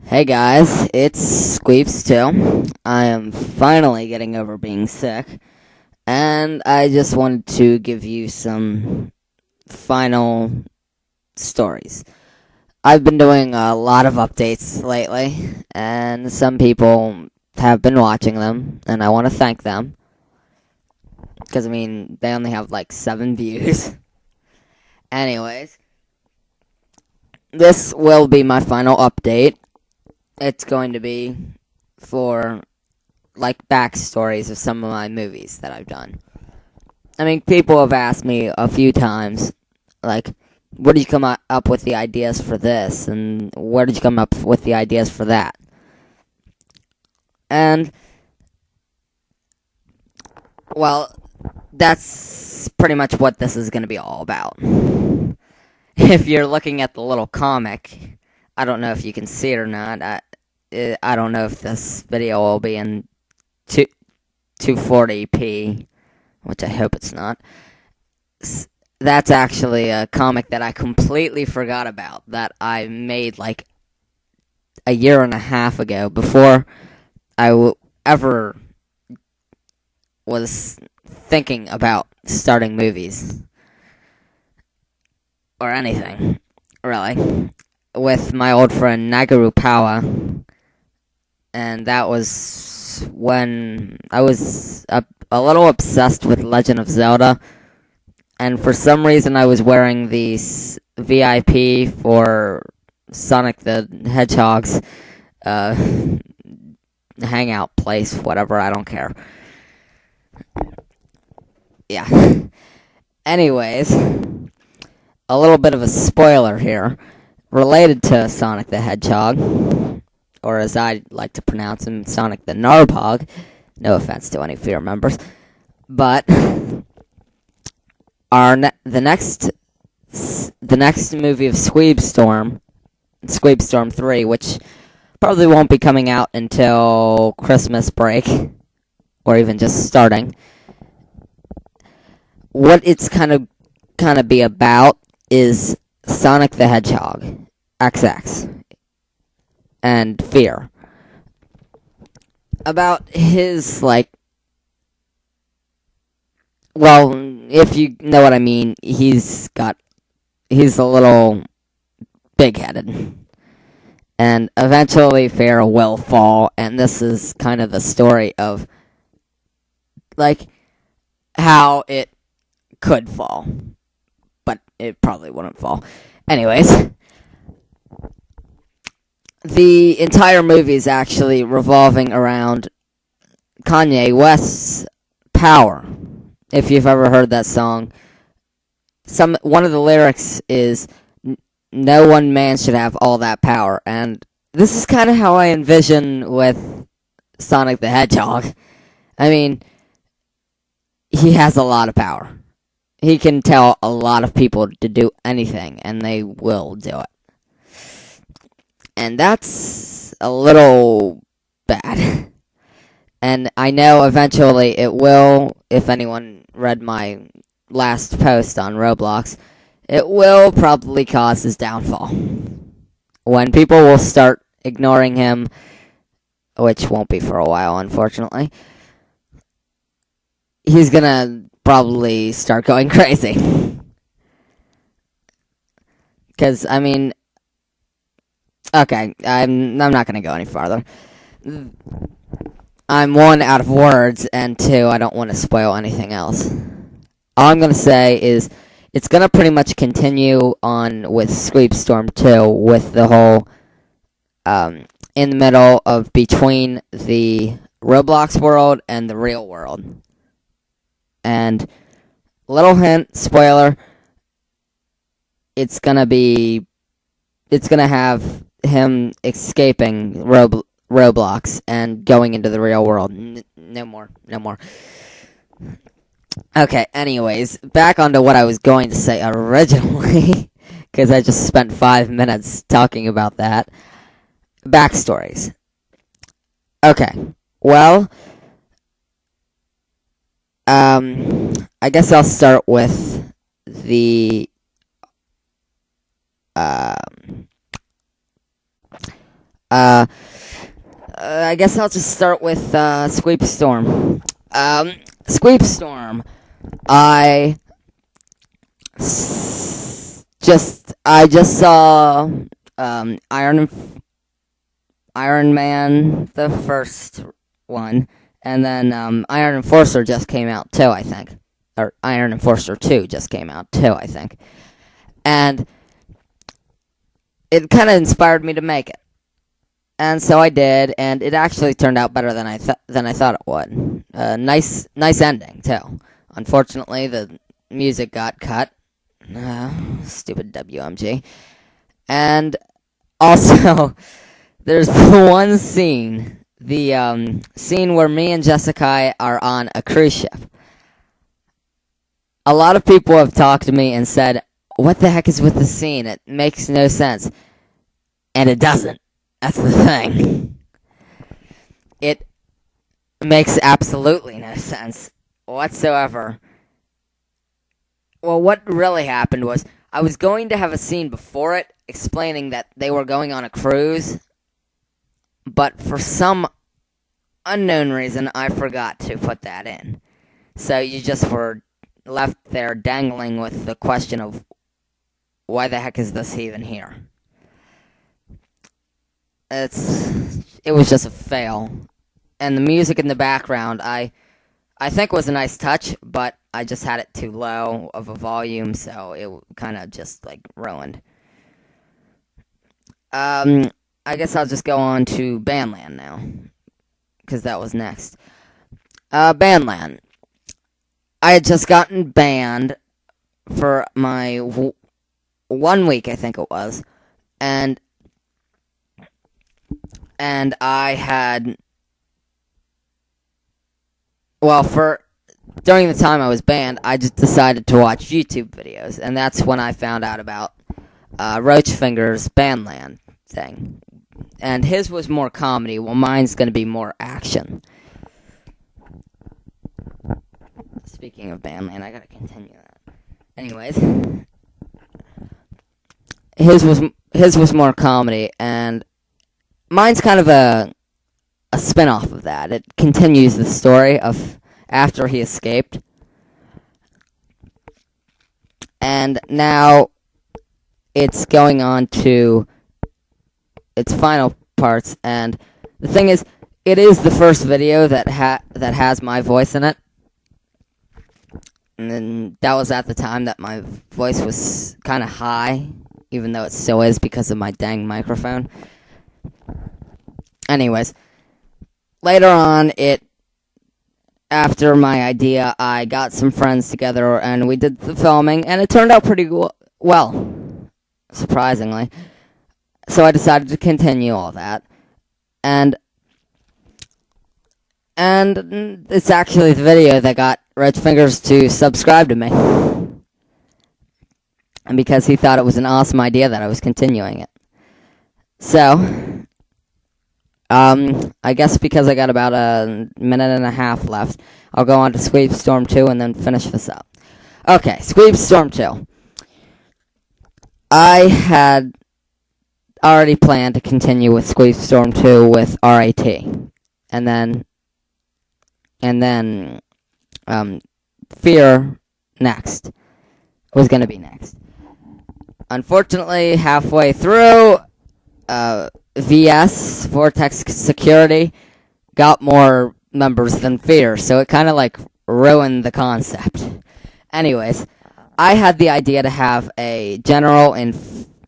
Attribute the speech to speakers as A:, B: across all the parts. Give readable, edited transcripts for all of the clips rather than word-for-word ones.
A: Hey guys, it's Squeeps2. I am finally getting over being sick, and I just wanted to give you some final stories. I've been doing a lot of updates lately, and some people have been watching them, and I want to thank them, because they only have like 7 views. Anyways, this will be my final update. It's going to be for like backstories of some of my movies that I've done. People have asked me a few times, like, where did you come up with the ideas for this, and where did you come up with the ideas for that? And, well, that's pretty much what this is going to be all about. If you're looking at the little comic, I don't know if you can see it or not. I don't know if this video will be in 240p, which I hope it's not. That's actually a comic that I completely forgot about, that I made like a year and a half ago, before I ever was thinking about starting movies. Or anything, really. With my old friend Nagaru Powa. And that was when I was a little obsessed with Legend of Zelda. And for some reason I was wearing the VIP for Sonic the Hedgehog's hangout place, whatever, I don't care. Yeah. Anyways, a little bit of a spoiler here, related to Sonic the Hedgehog, or as I like to pronounce him, Sonic the Narbhog. No offense to any Fear members. But the next movie of Squeebstorm 3, which probably won't be coming out until Christmas break, or even just starting. What it's kind of be about is Sonic the Hedgehog XX and Fear. About his, if you know what I mean, he's a little big-headed. And eventually Fear will fall, and this is kind of the story of, how it could fall. But it probably wouldn't fall. Anyways, the entire movie is actually revolving around Kanye West's Power. If you've ever heard that song, one of the lyrics is, no one man should have all that power. And this is kind of how I envision with Sonic the Hedgehog. He has a lot of power. He can tell a lot of people to do anything, and they will do it. And that's a little bad. And I know eventually it will, if anyone read my last post on Roblox, it will probably cause his downfall. When people will start ignoring him, which won't be for a while, unfortunately, he's gonna probably start going crazy. Because, okay, I'm not gonna go any farther. I'm 1, out of words, and 2, I don't want to spoil anything else. All I'm gonna say is, it's gonna pretty much continue on with Squeepstorm 2, with the whole, in the middle of between the Roblox world and the real world. And, little hint, spoiler, it's gonna have him escaping Roblox and going into the real world. No more. Okay, anyways, back onto what I was going to say originally, because I just spent 5 minutes talking about that. Backstories. Okay, well, I guess I'll start with the I guess I'll just start with Squeep Storm. Squeep Storm. I just saw Iron Man, the first one, and then Iron Enforcer just came out too, I think. Or Iron Enforcer 2 just came out too, I think. And it kind of inspired me to make it. And so I did, and it actually turned out better than I thought it would. Nice ending too. Unfortunately, the music got cut. Stupid WMG. And also, there's one scene, the scene where me and Jessica are on a cruise ship. A lot of people have talked to me and said, "What the heck is with the scene? It makes no sense." And it doesn't. That's the thing. It makes absolutely no sense whatsoever. Well, what really happened was, I was going to have a scene before it explaining that they were going on a cruise, but for some unknown reason, I forgot to put that in. So you just were left there dangling with the question of, why the heck is this even here? It was just a fail. And the music in the background, I think was a nice touch, but I just had it too low of a volume, so it kind of just, ruined. I guess I'll just go on to Bandland now, because that was next. Bandland. I had just gotten banned for my 1 week, I think it was, and I had, during the time I was banned, I just decided to watch YouTube videos, and that's when I found out about Roachfinger's Bandland thing. And his was more comedy, while mine's going to be more action. Speaking of Bandland, I gotta continue that. Anyways, his was more comedy, and mine's kind of a spin-off of that. It continues the story of after he escaped. And now it's going on to its final parts, and the thing is, it is the first video that has my voice in it. And then that was at the time that my voice was kind of high, even though it still is because of my dang microphone. Anyways, later on, after my idea, I got some friends together and we did the filming, and it turned out pretty well, surprisingly. So I decided to continue all that, and it's actually the video that got Roachfingers to subscribe to me, and because he thought it was an awesome idea that I was continuing it. So, I guess because I got about a minute and a half left, I'll go on to Squeep Storm 2 and then finish this up. Okay, Squeep Storm 2. I had already planned to continue with Squeep Storm 2 with RAT, and then Fear next was going to be next. Unfortunately, halfway through, VS, Vortex Security, got more members than Fear, so it kind of ruined the concept. Anyways, I had the idea to have a general in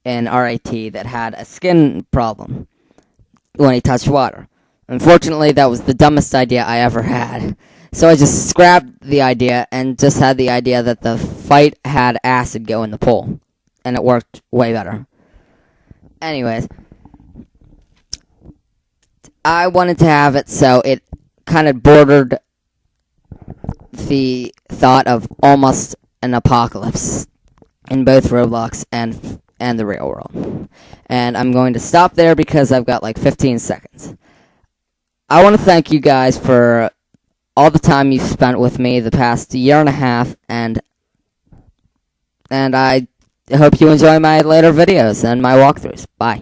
A: RAT that had a skin problem when he touched water. Unfortunately, that was the dumbest idea I ever had. So I just scrapped the idea and just had the idea that the fight had acid go in the pool. And it worked way better. Anyways, I wanted to have it so it kind of bordered the thought of almost an apocalypse in both Roblox and the real world. And I'm going to stop there because I've got 15 seconds. I want to thank you guys for all the time you've spent with me the past year and a half, and I hope you enjoy my later videos and my walkthroughs. Bye.